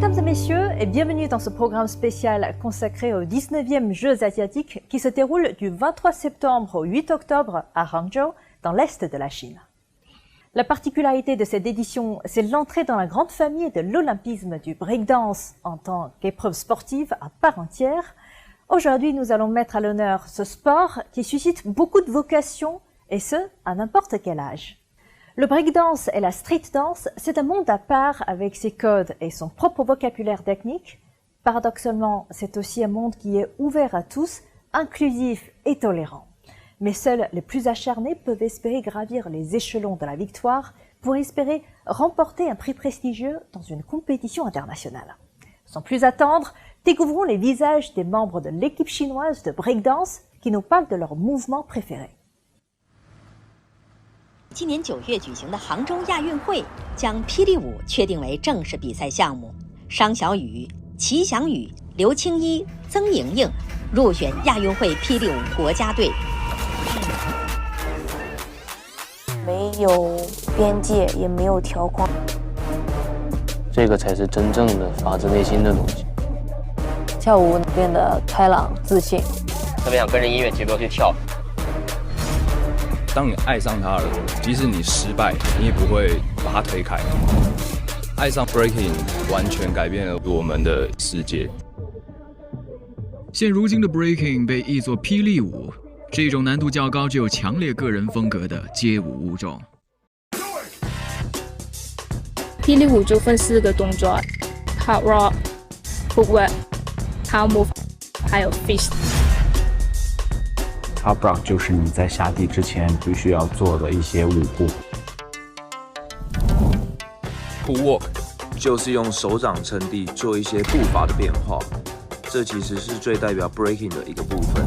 Mesdames et messieurs, et bienvenue dans ce programme spécial consacré aux 19e Jeux asiatiques qui se déroulent du 23 septembre au 8 octobre à Hangzhou, dans l'est de la Chine. La particularité de cette édition, c'est l'entrée dans la grande famille de l'olympisme du breakdance en tant qu'épreuve sportive à part entière. Aujourd'hui, nous allons mettre à l'honneur ce sport qui suscite beaucoup de vocations, et ce, à n'importe quel âge. Le breakdance et la street dance, c'est un monde à part avec ses codes et son propre vocabulaire technique. Paradoxalement, c'est aussi un monde qui est ouvert à tous, inclusif et tolérant. Mais seuls les plus acharnés peuvent espérer gravir les échelons de la victoire pour espérer remporter un prix prestigieux dans une compétition internationale. Sans plus attendre, découvrons les visages des membres de l'équipe chinoise de breakdance qui nous parlent de leurs mouvements préférés. 今年9月举行的杭州亚运会将霹雳舞确定为正式比赛项目，商小雨、齐翔宇、刘青一、曾莹莹入选亚运会霹雳舞国家队。没有边界，也没有条框，这个才是真正的发自内心的东西。跳舞变得开朗自信，特别想跟着音乐节奏去跳。当你爱上它了，即使你失败，你也不会把它推开。爱上 breaking 完全改变了我们的世界。现如今的 breaking 被译作霹雳舞，是一种难度较高、具有强烈个人风格的街舞物种。霹雳舞就分4个动作 ：hard rock、footwork、power move， 还有 fist。Hard rock 就是你在下地之前必须要做的一些舞步。Pull walk 就是用手掌撑地做一些步伐的变化，这其实是最代表 breaking 的一个部分。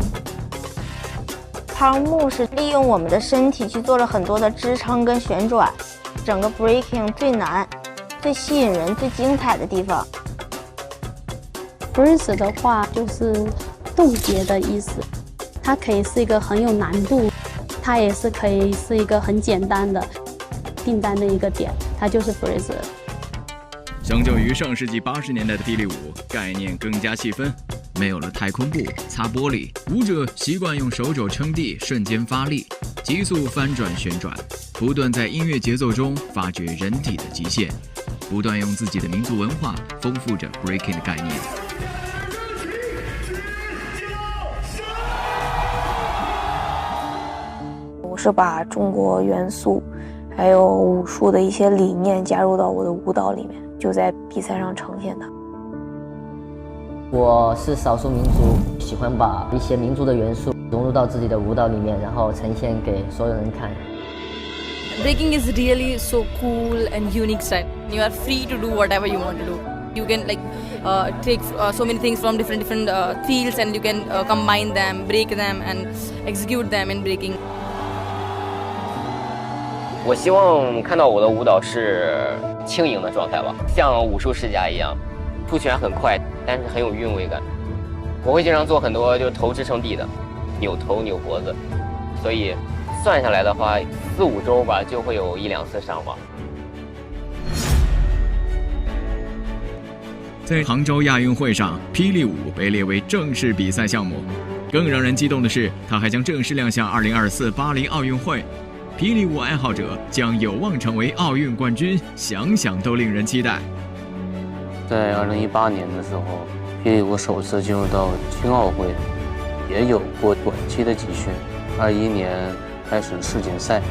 Power move 是利用我们的身体去做了很多的支撑跟旋转，整个 breaking 最难、最吸引人、最精彩的地方。Breeze 的话就是冻结的意思，它可以是一个很有难度，它也是可以是一个很简单的订单的一个点，它就是 Breeze。相较于上世纪80年代的霹雳舞，概念更加细分。没有了太空步、擦玻璃，舞者习惯用手肘撑地，瞬间发力，急速翻转旋转，不断在音乐节奏中发掘人体的极限，不断用自己的民族文化丰富着 breaking 的概念。我是把中国元素，还有武术的一些理念加入到我的舞蹈里面，就在比赛上呈现它。我是少数民族，喜欢把一些民族的元素融入到自己的舞蹈里面，然后呈现给所有人看。Breaking is really so cool and unique style. You are free to do whatever you want to do. You can take so many things from different fields and you can combine them, break them and execute them in breaking. 我希望看到我的舞蹈是轻盈的状态吧，像武术世家一样，出拳很快，但是很有韵味感。我会经常做很多就头支撑地的，扭头扭脖子，所以算下来的话，4、5周吧就会有1、2次上网。在杭州亚运会上，霹雳舞被列为正式比赛项目。更让人激动的是，它还将正式亮相2024巴黎奥运会。霹雳舞爱好者将有望成为奥运冠军，想想都令人期待。在2018年的时候，霹雳舞首次进入到青奥会，也有过短期的集训。21年开始世锦赛，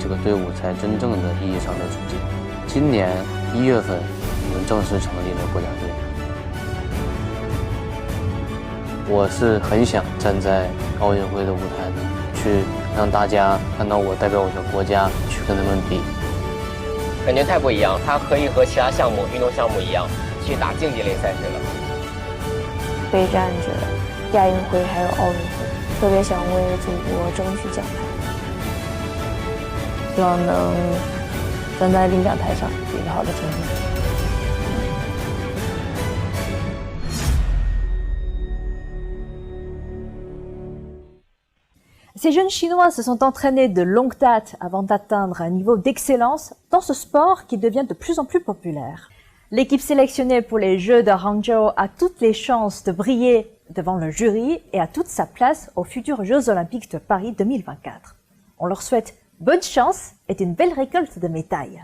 这个队伍才真正的意义上的出现。今年1月份，我们正式成立了国家队。我是很想站在奥运会的舞台的，去让大家看到我代表我的国家去跟他们比，感觉太不一样。它可以和其他项目、运动项目一样，去打竞技类赛事了。备战着亚运会还有奥运会，特别想为祖国争取奖牌，希望能站在领奖台上有一个好的成绩。Ces jeunes Chinois se sont entraînés de longue date avant d'atteindre un niveau d'excellence dans ce sport qui devient de plus en plus populaire. L'équipe sélectionnée pour les Jeux de Hangzhou a toutes les chances de briller devant le jury et a toute sa place aux futurs Jeux Olympiques de Paris 2024. On leur souhaite bonne chance et une belle récolte de médailles.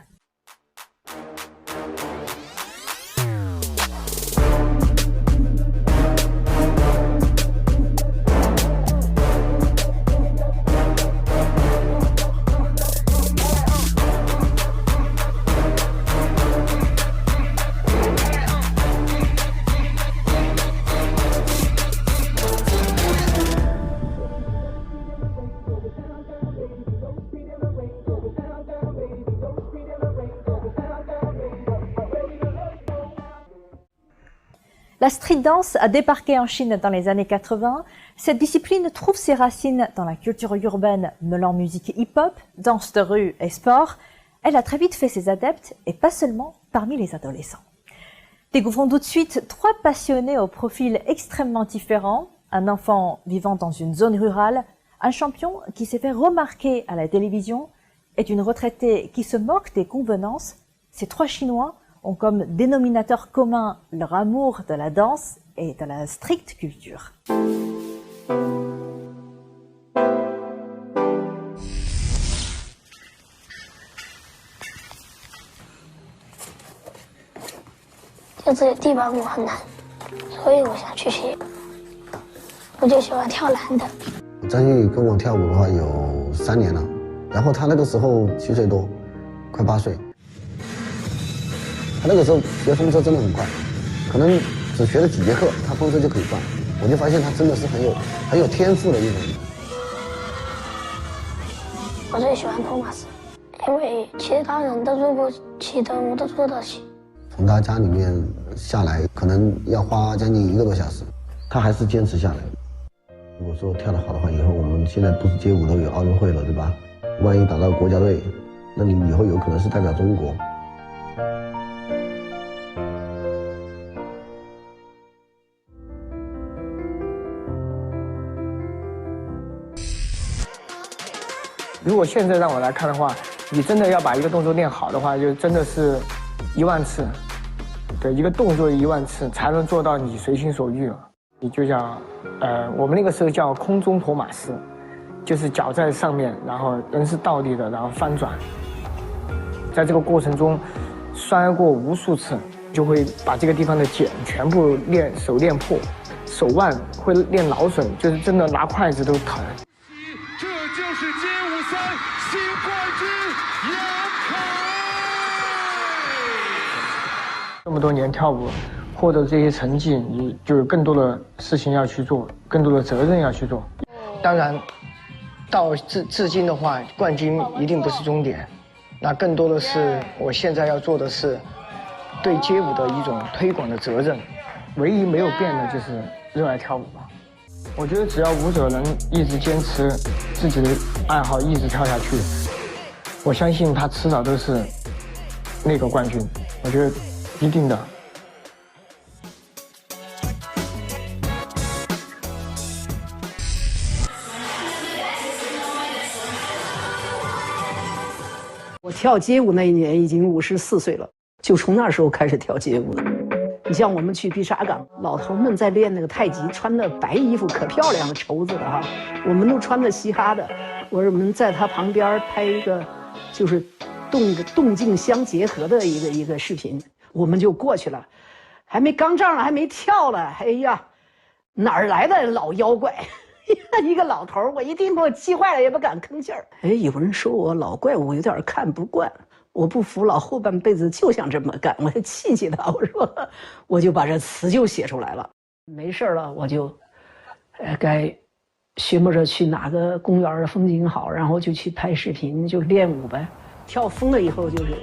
La street dance a débarqué en Chine dans les années 80. Cette discipline trouve ses racines dans la culture urbaine mêlant musique hip-hop, danse de rue et sport. Elle a très vite fait ses adeptes et pas seulement parmi les adolescents. Découvrons tout de suite 3 passionnés au profil extrêmement différent. Un enfant vivant dans une zone rurale, un champion qui s'est fait remarquer à la télévision et une retraitée qui se moque des convenances. Ces 3 Chinois ont comme dénominateur commun leur amour de la danse et de la stricte culture. 就这个地板舞很难，所以我想去学。我就喜欢跳蓝的。张馨予跟我跳舞的话有3年了，然后他那个时候7岁多，快8岁。他那个时候学风车真的很快，可能只学了几节课，他风车就可以转。我就发现他真的是很有天赋的一种。我最喜欢托马斯，因为其他人都做不起的，我都做得起。 从他家里面下来，可能要花将近1个多小时，他还是坚持下来。如果说跳得好的话，以后我们现在不是街舞都有奥运会了，对吧？万一打到国家队，那你以后有可能是代表中国。如果现在让我来看的话，你真的要把一个动作练好的话，就真的是10000次。 对，一个动作10000次才能做到你随心所欲了。你就像，我们那个时候叫空中托马斯，就是脚在上面，然后人是倒立的，然后翻转。在这个过程中，摔过无数次，就会把这个地方的茧全部手练破，手腕会练劳损，就是真的拿筷子都疼。这就是街舞赛新冠军杨凯。 这么多年跳舞，获得这些成绩，你就有更多的事情要去做，更多的责任要去做。当然，到至今的话，冠军一定不是终点，那更多的是我现在要做的是对街舞的一种推广的责任。唯一没有变的就是热爱跳舞吧。我觉得只要舞者能一直坚持自己的爱好，一直跳下去，我相信他迟早都是那个冠军。我觉得。 一定的。我跳街舞那一年已经54岁了，就从那时候开始跳街舞的。你像我们去碧沙岗，老头们在练那个太极，穿的白衣服可漂亮了，绸子的哈，我们都穿的嘻哈的。我们在他旁边拍一个，就是动静相结合的一个视频。 我们就过去了，还没刚仗了，还没跳了，哎呀，哪儿来的老妖怪？一个老头，我一听给我气坏了，也不敢吭气儿。哎，有人说我老怪物，有点看不惯，我不服老，后半辈子就想这么干，我就气他。我说，我就把这词就写出来了。没事了，我就，该寻摸着去哪个公园的风景好，然后就去拍视频，就练舞呗。跳疯了以后，就是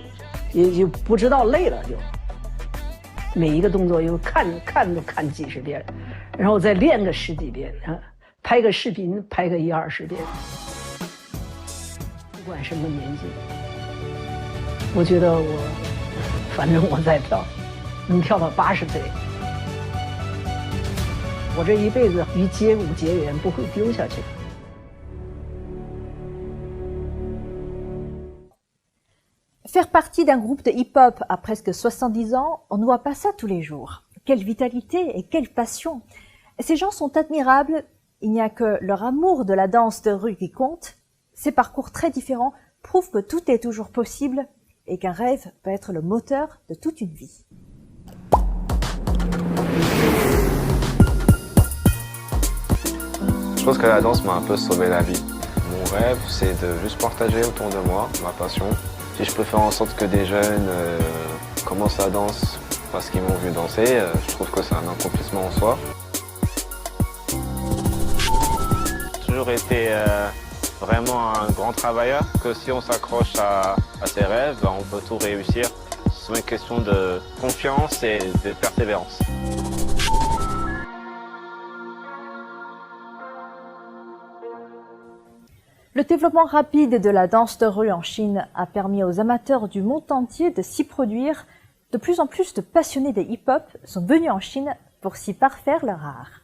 也就不知道累了就。 每一个动作又看都看几十遍，然后再练个10几遍啊，拍个视频拍个10-20遍。不管什么年纪，我觉得反正我在跳，能跳到80岁。我这一辈子与街舞结缘，不会丢下去。Faire partie d'un groupe de hip-hop à presque 70 ans, on ne voit pas ça tous les jours. Quelle vitalité et quelle passion! Ces gens sont admirables, il n'y a que leur amour de la danse de rue qui compte. Ces parcours très différents prouvent que tout est toujours possible et qu'un rêve peut être le moteur de toute une vie. Je pense que la danse m'a un peu sauvé la vie. Mon rêve, c'est de juste partager autour de moi ma passion. Si je peux faire en sorte que des jeunes commencent la danse parce qu'ils m'ont vu danser, je trouve que c'est un accomplissement en soi. J'ai toujours été vraiment un grand travailleur, que si on s'accroche à ses rêves, on peut tout réussir. C'est une question de confiance et de persévérance. Le développement rapide de la danse de rue en Chine a permis aux amateurs du monde entier de s'y produire. De plus en plus de passionnés de hip-hop sont venus en Chine pour s'y parfaire leur art.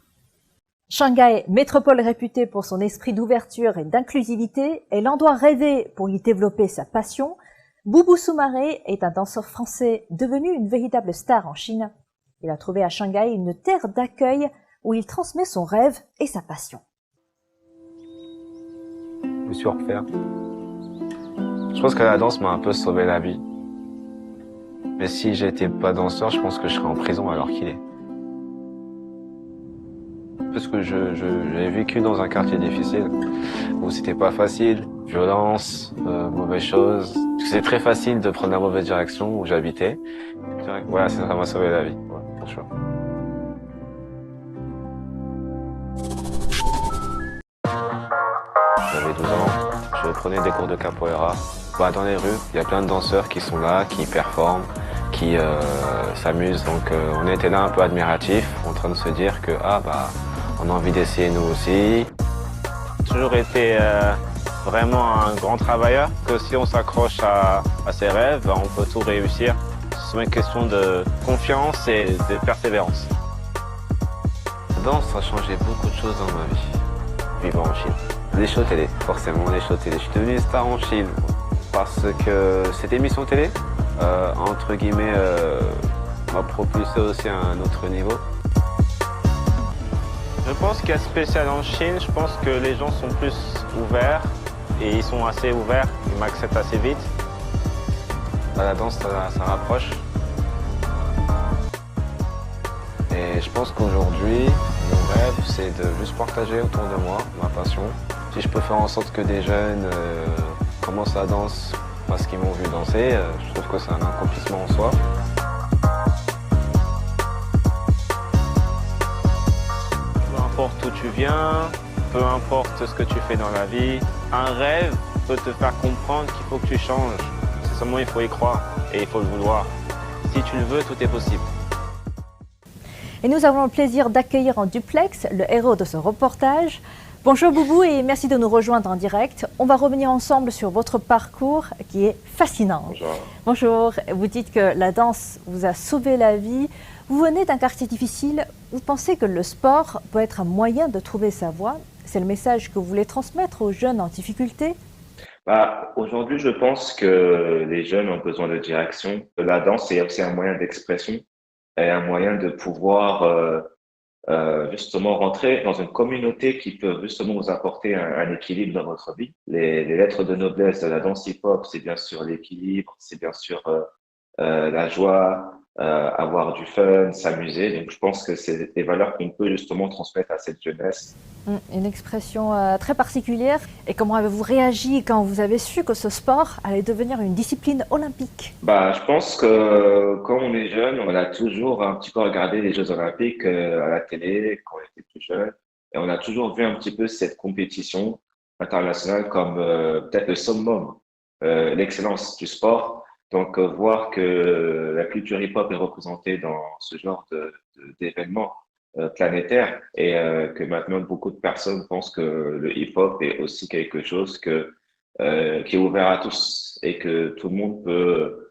Shanghai, métropole réputée pour son esprit d'ouverture et d'inclusivité, est l'endroit rêvé pour y développer sa passion. Boubou Soumaré est un danseur français devenu une véritable star en Chine. Il a trouvé à Shanghai une terre d'accueil où il transmet son rêve et sa passion. Je me suis refaire. Je pense que la danse m'a un peu sauvé la vie. Mais si j'étais pas danseur, je pense que je serais en prison alors qu'il est. Parce que j'ai vécu dans un quartier difficile, où c'était pas facile, violence, mauvaises choses. C'est très facile de prendre la mauvaise direction où j'habitais. Voilà, ça m'a sauvé la vie, ouais, pour sure. J'avais 12 ans, je prenais des cours de capoeira. Dans les rues, il y a plein de danseurs qui sont là, qui performent, qui s'amusent. Donc on était là un peu admiratifs, en train de se dire que on a envie d'essayer nous aussi. J'ai toujours été vraiment un grand travailleur, que si on s'accroche à ses rêves, on peut tout réussir. C'est une question de confiance et de persévérance. La danse a changé beaucoup de choses dans ma vie, vivant en Chine. Les shows télé, forcément les shows télé. Je suis devenu une star en Chine parce que cette émission télé, entre guillemets, m'a propulsé aussi à un autre niveau. Je pense qu'il y a spécial en Chine, je pense que les gens sont plus ouverts et ils sont assez ouverts, ils m'acceptent assez vite. La danse, ça rapproche. Et je pense qu'aujourd'hui, mon rêve, c'est de juste partager autour de moi ma passion. Si je peux faire en sorte que des jeunes commencent la danse parce qu'ils m'ont vu danser, je trouve que c'est un accomplissement en soi. Peu importe où tu viens, peu importe ce que tu fais dans la vie, un rêve peut te faire comprendre qu'il faut que tu changes. C'est seulement il faut y croire et il faut le vouloir. Si tu le veux, tout est possible. Et nous avons le plaisir d'accueillir en duplex le héros de ce reportage. Bonjour Boubou et merci de nous rejoindre en direct. On va revenir ensemble sur votre parcours qui est fascinant. Bonjour. Bonjour, vous dites que la danse vous a sauvé la vie. Vous venez d'un quartier difficile. Vous pensez que le sport peut être un moyen de trouver sa voie. C'est le message que vous voulez transmettre aux jeunes en difficulté? Aujourd'hui, je pense que les jeunes ont besoin de direction. La danse est aussi un moyen d'expression et un moyen de pouvoir justement rentrer dans une communauté qui peut justement vous apporter un équilibre dans votre vie. Les lettres de noblesse de la danse hip-hop, c'est bien sûr l'équilibre, c'est bien sûr la joie, avoir du fun, s'amuser. Donc je pense que c'est des valeurs qu'on peut justement transmettre à cette jeunesse. Une expression très particulière. Et comment avez-vous réagi quand vous avez su que ce sport allait devenir une discipline olympique? Je pense que quand on est jeune, on a toujours un petit peu regardé les Jeux olympiques à la télé quand on était plus jeune. Et on a toujours vu un petit peu cette compétition internationale comme peut-être le summum, l'excellence du sport. Donc voir que la culture hip-hop est représentée dans ce genre d'événements planétaires et que maintenant beaucoup de personnes pensent que le hip-hop est aussi quelque chose qui est ouvert à tous et que tout le monde peut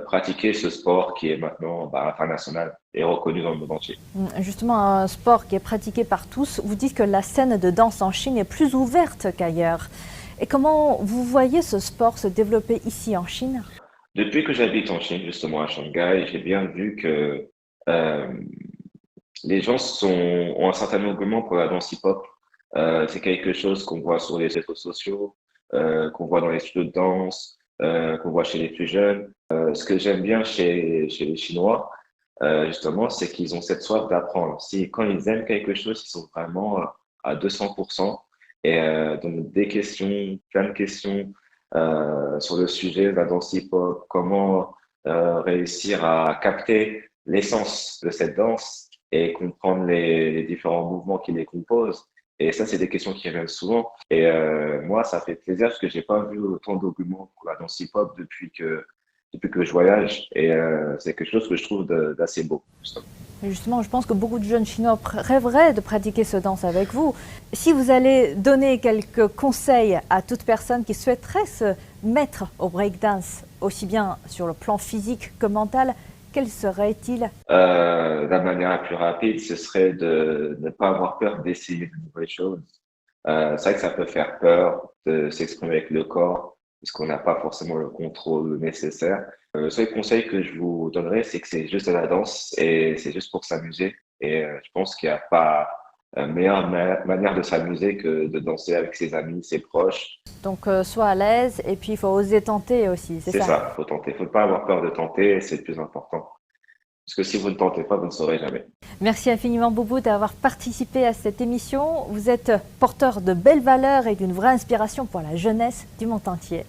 pratiquer ce sport qui est maintenant international et reconnu dans le monde entier. Justement, un sport qui est pratiqué par tous. Vous dites que la scène de danse en Chine est plus ouverte qu'ailleurs. Et comment vous voyez ce sport se développer ici en Chine? Depuis que j'habite en Chine, justement à Shanghai, j'ai bien vu que les gens ont un certain engouement pour la danse hip-hop. C'est quelque chose qu'on voit sur les réseaux sociaux, qu'on voit dans les studios de danse, qu'on voit chez les plus jeunes. Ce que j'aime bien chez les Chinois, justement, c'est qu'ils ont cette soif d'apprendre. Quand ils aiment quelque chose, ils sont vraiment à 200%. Et donc, plein de questions sur le sujet de la danse hip-hop, comment réussir à capter l'essence de cette danse et comprendre les différents mouvements qui les composent. Et ça, c'est des questions qui reviennent souvent. Et moi, ça fait plaisir parce que j'ai pas vu autant d'arguments pour la danse hip-hop depuis que je voyage. Et c'est quelque chose que je trouve d'assez beau, Justement, je pense que beaucoup de jeunes Chinois rêveraient de pratiquer ce danse avec vous. Si vous allez donner quelques conseils à toute personne qui souhaiterait se mettre au breakdance, aussi bien sur le plan physique que mental, quels seraient-ils? La manière la plus rapide, ce serait de ne pas avoir peur d'essayer de nouvelles choses. C'est vrai que ça peut faire peur de s'exprimer avec le corps, parce qu'on n'a pas forcément le contrôle nécessaire. Le seul conseil que je vous donnerais, c'est que c'est juste de la danse et c'est juste pour s'amuser. Et je pense qu'il n'y a pas meilleure manière de s'amuser que de danser avec ses amis, ses proches. Donc, sois à l'aise et puis il faut oser tenter aussi, c'est ça? C'est ça, il faut tenter. Il ne faut pas avoir peur de tenter, c'est le plus important. Parce que si vous ne tentez pas, vous ne saurez jamais. Merci infiniment, Boubou, d'avoir participé à cette émission. Vous êtes porteur de belles valeurs et d'une vraie inspiration pour la jeunesse du monde entier.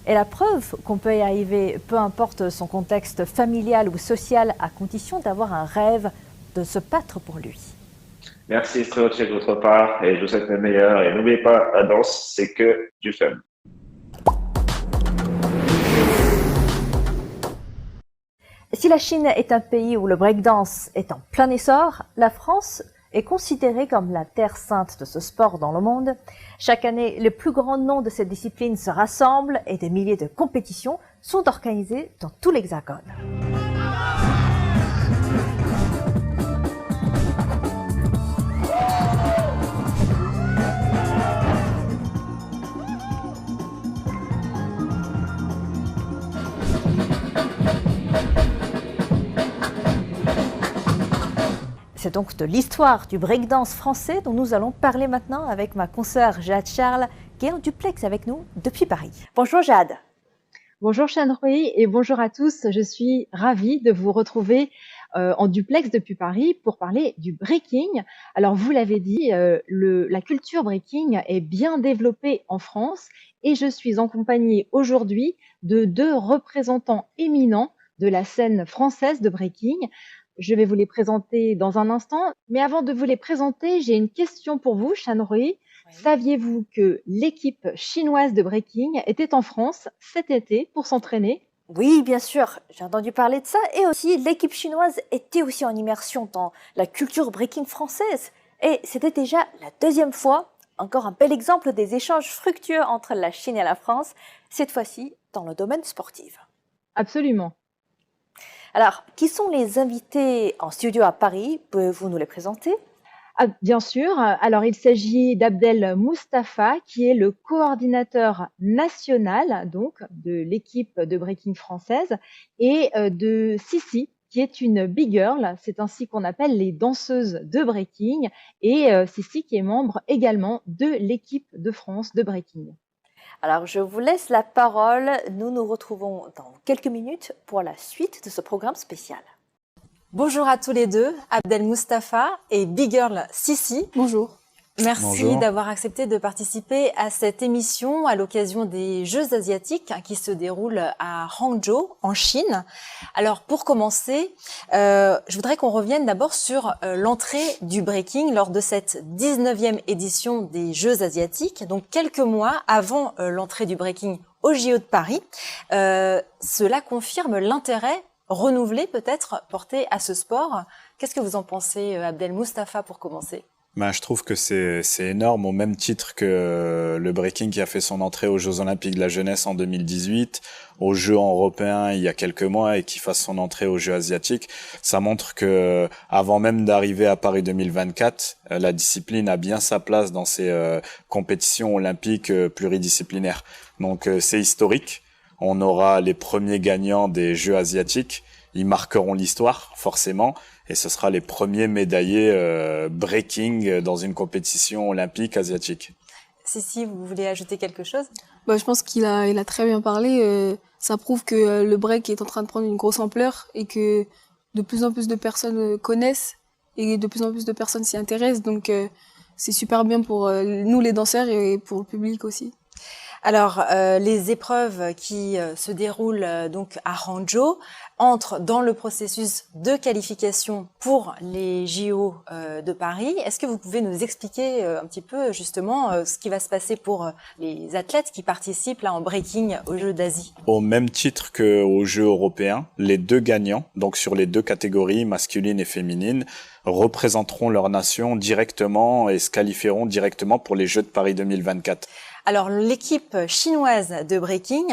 Et la preuve qu'on peut y arriver, peu importe son contexte familial ou social, à condition d'avoir un rêve, de se battre pour lui. Merci, c'est très gentil de votre part et je vous souhaite le meilleur. Et n'oubliez pas, la danse, c'est que du fun. Si la Chine est un pays où le breakdance est en plein essor, la France est considérée comme la terre sainte de ce sport dans le monde. Chaque année, les plus grands noms de cette discipline se rassemblent et des milliers de compétitions sont organisées dans tout l'Hexagone. C'est donc de l'histoire du breakdance français dont nous allons parler maintenant avec ma consoeur Jade Charles, qui est en duplex avec nous depuis Paris. Bonjour Jade. Bonjour Shan-Hui et bonjour à tous. Je suis ravie de vous retrouver en duplex depuis Paris pour parler du breaking. Alors vous l'avez dit, la culture breaking est bien développée en France et je suis en compagnie aujourd'hui de deux représentants éminents de la scène française de breaking. Je vais vous les présenter dans un instant, mais avant de vous les présenter, j'ai une question pour vous, Shan-Hui. Saviez-vous que l'équipe chinoise de breaking était en France cet été pour s'entraîner? Oui, bien sûr, j'ai entendu parler de ça. Et aussi, l'équipe chinoise était aussi en immersion dans la culture breaking française. Et c'était déjà la deuxième fois, encore un bel exemple des échanges fructueux entre la Chine et la France, cette fois-ci dans le domaine sportif. Absolument. Alors, qui sont les invités en studio à Paris? Pouvez-vous nous les présenter? Bien sûr. Alors, il s'agit d'Abdel Mustafa, qui est le coordinateur national donc de l'équipe de breaking française, et de Sissi, qui est une big girl. C'est ainsi qu'on appelle les danseuses de breaking, et Sissi qui est membre également de l'équipe de France de breaking. Alors, je vous laisse la parole. Nous nous retrouvons dans quelques minutes pour la suite de ce programme spécial. Bonjour à tous les deux, Abdel Mustafa et Big Girl Sissi. Bonjour. Merci d'avoir accepté de participer à cette émission à l'occasion des Jeux asiatiques qui se déroulent à Hangzhou, en Chine. Alors, pour commencer, je voudrais qu'on revienne d'abord sur l'entrée du breaking lors de cette 19e édition des Jeux asiatiques, donc quelques mois avant l'entrée du breaking au JO de Paris. Cela confirme l'intérêt renouvelé peut-être porté à ce sport. Qu'est-ce que vous en pensez, Abdel Mustafa, pour commencer? Je trouve que c'est énorme, au même titre que le breaking qui a fait son entrée aux Jeux Olympiques de la Jeunesse en 2018, aux Jeux européens il y a quelques mois et qui fasse son entrée aux Jeux asiatiques. Ça montre que, avant même d'arriver à Paris 2024, la discipline a bien sa place dans ces compétitions olympiques pluridisciplinaires. Donc c'est historique. on aura les premiers gagnants des Jeux asiatiques. Ils marqueront l'histoire, forcément, et ce sera les premiers médaillés breaking dans une compétition olympique asiatique. Si, vous voulez ajouter quelque chose? Je pense qu'il a très bien parlé. Ça prouve que le break est en train de prendre une grosse ampleur et que de plus en plus de personnes connaissent et de plus en plus de personnes s'y intéressent. Donc c'est super bien pour nous les danseurs et pour le public aussi. Alors, les épreuves qui se déroulent donc à Hangzhou entrent dans le processus de qualification pour les JO de Paris. Est-ce que vous pouvez nous expliquer un petit peu justement ce qui va se passer pour les athlètes qui participent là en breaking aux Jeux d'Asie? Au même titre qu'aux Jeux européens, les 2 gagnants, donc sur les 2 catégories, masculine et féminine, représenteront leur nation directement et se qualifieront directement pour les Jeux de Paris 2024. Alors, l'équipe chinoise de breaking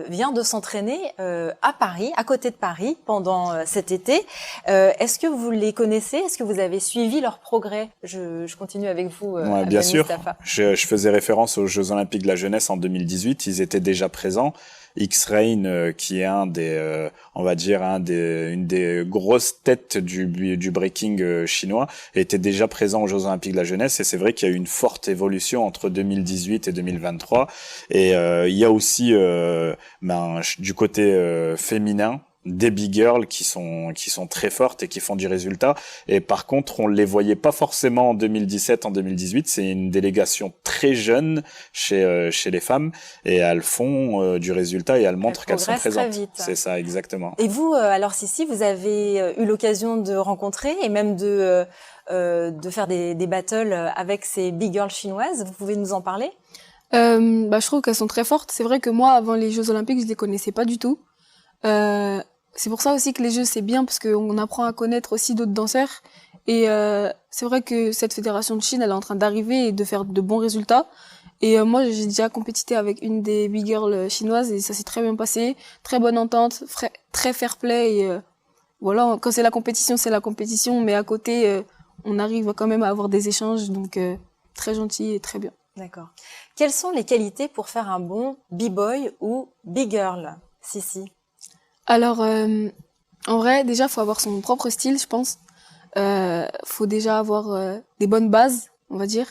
vient de s'entraîner à Paris, à côté de Paris, pendant cet été. Est-ce que vous les connaissez? Est-ce que vous avez suivi leur progrès? Je continue avec vous, bien sûr. Mustafa. Je faisais référence aux Jeux Olympiques de la jeunesse en 2018. Ils étaient déjà présents. X-Rain, qui est une des grosses têtes du breaking chinois, était déjà présent aux Jeux Olympiques de la jeunesse, et c'est vrai qu'il y a eu une forte évolution entre 2018 et 2023. Et il y a aussi du côté féminin des big girls qui sont très fortes et qui font du résultat. Et par contre, on les voyait pas forcément en 2017, en 2018. C'est une délégation très jeune chez les femmes, et elles font du résultat et elles montrent qu'elles sont présentes. Très vite. C'est ça, exactement. Et vous, alors Sissi, vous avez eu l'occasion de rencontrer et même de faire des battles avec ces big girls chinoises. Vous pouvez nous en parler? Je trouve qu'elles sont très fortes. C'est vrai que moi, avant les Jeux Olympiques, je les connaissais pas du tout. C'est pour ça aussi que les Jeux, c'est bien, parce qu'on apprend à connaître aussi d'autres danseurs. Et c'est vrai que cette fédération de Chine, elle est en train d'arriver et de faire de bons résultats. Et moi, j'ai déjà compétité avec une des big girls chinoises et ça s'est très bien passé. Très bonne entente, très fair play. Et voilà, quand c'est la compétition, mais à côté, on arrive quand même à avoir des échanges. Donc, très gentil et très bien. D'accord. Quelles sont les qualités pour faire un bon b-boy ou big girl, Sissi? Alors, en vrai, déjà, faut avoir son propre style, je pense. Faut déjà avoir des bonnes bases, on va dire.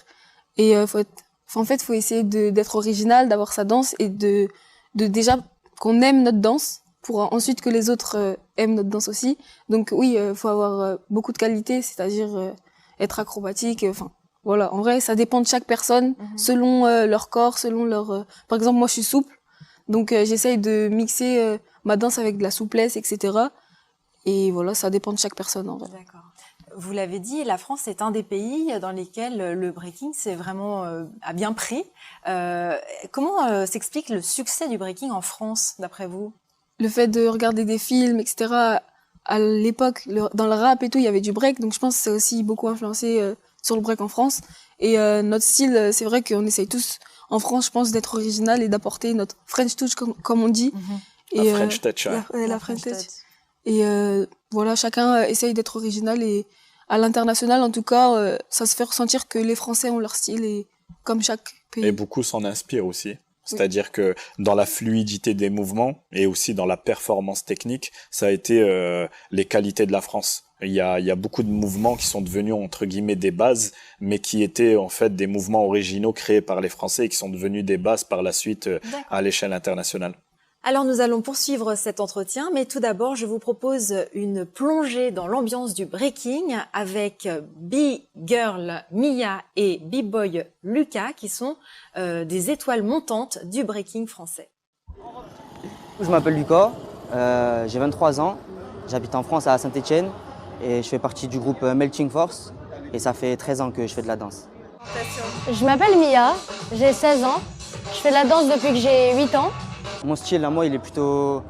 Et faut essayer d'être original, d'avoir sa danse et de déjà qu'on aime notre danse pour ensuite que les autres aiment notre danse aussi. Donc oui, faut avoir beaucoup de qualités, c'est-à-dire être acrobatique. Voilà. En vrai, ça dépend de chaque personne, selon leur corps, selon leur. Par exemple, moi, je suis souple, donc j'essaye de mixer ma danse avec de la souplesse, etc. Et voilà, ça dépend de chaque personne, en vrai. D'accord. Vous l'avez dit, la France est un des pays dans lesquels le breaking a bien pris. Comment s'explique le succès du breaking en France, d'après vous? Le fait de regarder des films, etc. À l'époque, dans le rap et tout, il y avait du break, donc je pense que ça a aussi beaucoup influencé sur le break en France. Et notre style, c'est vrai qu'on essaye tous, en France, je pense, d'être original et d'apporter notre French touch, comme on dit. Et, la French touch, la French touch. Et voilà, chacun essaye d'être original, et à l'international, en tout cas, ça se fait ressentir que les Français ont leur style, et comme chaque pays. Et beaucoup s'en inspirent aussi. C'est-à-dire que dans la fluidité des mouvements et aussi dans la performance technique, ça a été les qualités de la France. Il y a beaucoup de mouvements qui sont devenus entre guillemets des bases, mais qui étaient en fait des mouvements originaux créés par les Français et qui sont devenus des bases par la suite à l'échelle internationale. Alors nous allons poursuivre cet entretien, mais tout d'abord je vous propose une plongée dans l'ambiance du breaking avec B-Girl Mia et B-Boy Lucas qui sont des étoiles montantes du breaking français. Je m'appelle Lucas, j'ai 23 ans, j'habite en France à Saint-Étienne et je fais partie du groupe Melting Force et ça fait 13 ans que je fais de la danse. Je m'appelle Mia, j'ai 16 ans, je fais de la danse depuis que j'ai 8 ans. Mon style, à moi, il est plutôt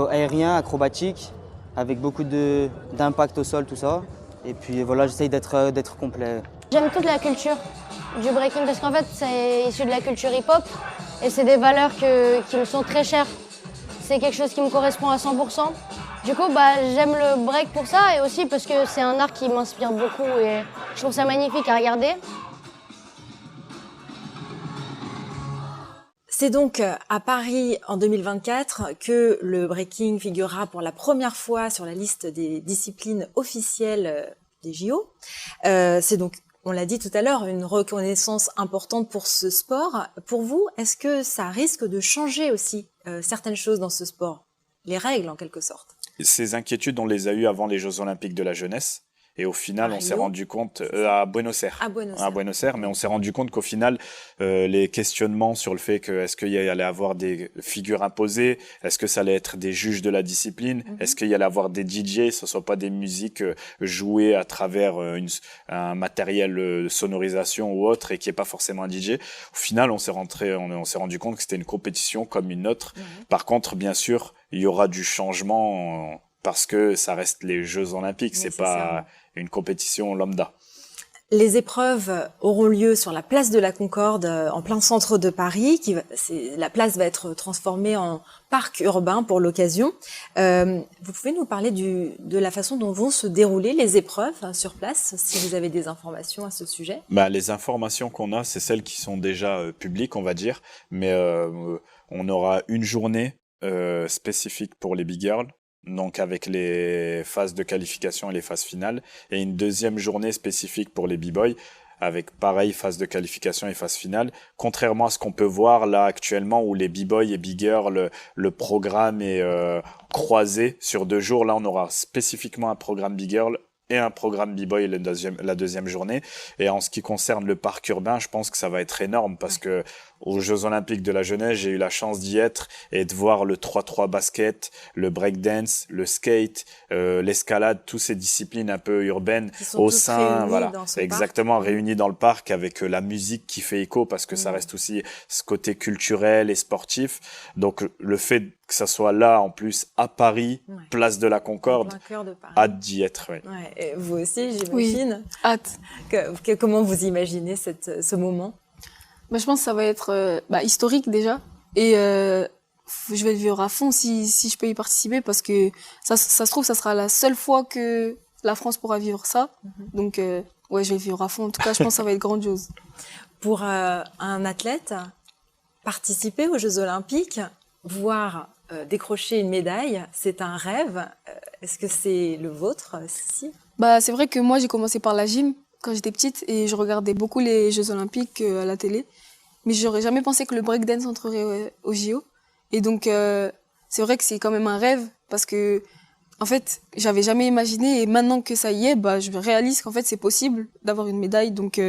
aérien, acrobatique, avec beaucoup d'impact au sol, tout ça. Et puis voilà, j'essaye d'être complet. J'aime toute la culture du breaking parce qu'en fait, c'est issu de la culture hip-hop et c'est des valeurs qui me sont très chères. C'est quelque chose qui me correspond à 100%. Du coup, j'aime le break pour ça et aussi parce que c'est un art qui m'inspire beaucoup et je trouve ça magnifique à regarder. C'est donc à Paris en 2024 que le breaking figurera pour la première fois sur la liste des disciplines officielles des JO. C'est donc, on l'a dit tout à l'heure, une reconnaissance importante pour ce sport. Pour vous, est-ce que ça risque de changer aussi certaines choses dans ce sport? Les règles en quelque sorte? Ces inquiétudes, on les a eues avant les Jeux Olympiques de la jeunesse. Et au final, on s'est rendu compte à Buenos Aires. À Buenos Aires, mais on s'est rendu compte qu'au final, les questionnements sur le fait que est-ce qu'il y allait avoir des figures imposées, est-ce que ça allait être des juges de la discipline, est-ce qu'il y allait avoir des DJ, ce ne soit pas des musiques jouées à travers un matériel de sonorisation ou autre et qui n'est pas forcément un DJ. Au final, on s'est rendu compte que c'était une compétition comme une autre. Par contre, bien sûr, il y aura du changement parce que ça reste les Jeux Olympiques, c'est pas une compétition lambda. Les épreuves auront lieu sur la place de la Concorde, en plein centre de Paris. La place va être transformée en parc urbain pour l'occasion. Vous pouvez nous parler de la façon dont vont se dérouler les épreuves sur place, si vous avez des informations à ce sujet? Les informations qu'on a, c'est celles qui sont déjà publiques, on va dire. Mais on aura une journée spécifique pour les big girls, donc avec les phases de qualification et les phases finales, et une deuxième journée spécifique pour les b-boys, avec pareil, phase de qualification et phase finale, contrairement à ce qu'on peut voir là actuellement où les b-boys et b-girls, le programme est croisé sur 2 jours. Là, on aura spécifiquement un programme b-girl et un programme b-boy la deuxième journée. Et en ce qui concerne le parc urbain, je pense que ça va être énorme parce que aux Jeux Olympiques de la jeunesse, j'ai eu la chance d'y être et de voir le 3-3 basket, le breakdance, le skate, l'escalade, toutes ces disciplines un peu urbaines au sein, exactement, réunies dans le parc avec la musique qui fait écho parce que ça reste aussi ce côté culturel et sportif. Donc le fait que ça soit là en plus à Paris, place de la Concorde, hâte d'y être. Et vous aussi, j'imagine. Hâte. Comment vous imaginez ce moment? Je pense que ça va être historique déjà. Et je vais le vivre à fond si je peux y participer parce que ça se trouve, ça sera la seule fois que la France pourra vivre ça. Donc, je vais le vivre à fond. En tout cas, je pense que ça va être grandiose. Pour un athlète, participer aux Jeux Olympiques, voire décrocher une médaille, c'est un rêve. Est-ce que c'est le vôtre, Sissi? C'est vrai que moi, j'ai commencé par la gym quand j'étais petite et je regardais beaucoup les Jeux Olympiques à la télé. Mais j'aurais jamais pensé que le breakdance entrerait au JO. Et donc, c'est vrai que c'est quand même un rêve parce que, en fait, j'avais jamais imaginé et maintenant que ça y est, je réalise qu'en fait, c'est possible d'avoir une médaille. Donc,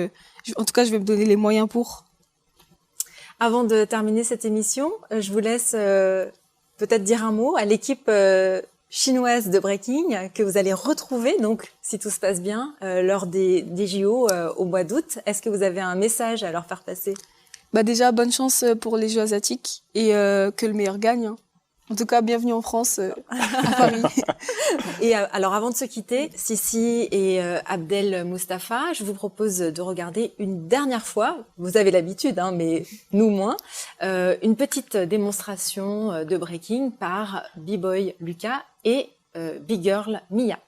en tout cas, je vais me donner les moyens pour. Avant de terminer cette émission, je vous laisse peut-être dire un mot à l'équipe chinoise de breaking que vous allez retrouver, donc, si tout se passe bien, lors des JO au mois d'août. Est-ce que vous avez un message à leur faire passer? Déjà, bonne chance pour les Jeux asiatiques et que le meilleur gagne. En tout cas, bienvenue en France, à Paris. Et alors, avant de se quitter, Sissi et Abdel Mustapha, je vous propose de regarder une dernière fois, vous avez l'habitude, mais nous moins, une petite démonstration de breaking par B-Boy Lucas et Big Girl Mia.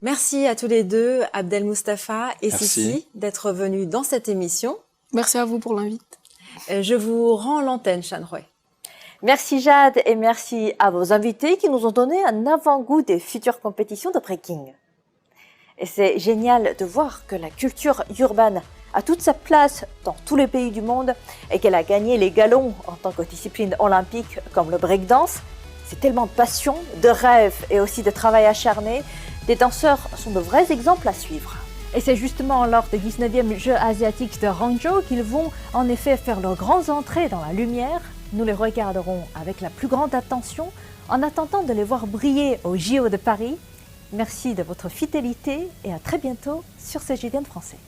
Merci à tous les deux, Abdel Mustapha et Sissi, d'être venus dans cette émission. Merci à vous pour l'invite. Je vous rends l'antenne, Shanhui. Merci Jade et merci à vos invités qui nous ont donné un avant-goût des futures compétitions de breaking. Et c'est génial de voir que la culture urbaine a toute sa place dans tous les pays du monde et qu'elle a gagné les galons en tant que discipline olympique comme le breakdance. C'est tellement de passion, de rêve et aussi de travail acharné. Les danseurs sont de vrais exemples à suivre. Et c'est justement lors des 19e Jeux asiatiques de Hangzhou qu'ils vont en effet faire leurs grandes entrées dans la lumière. Nous les regarderons avec la plus grande attention en attendant de les voir briller au JO de Paris. Merci de votre fidélité et à très bientôt sur CGDN Français.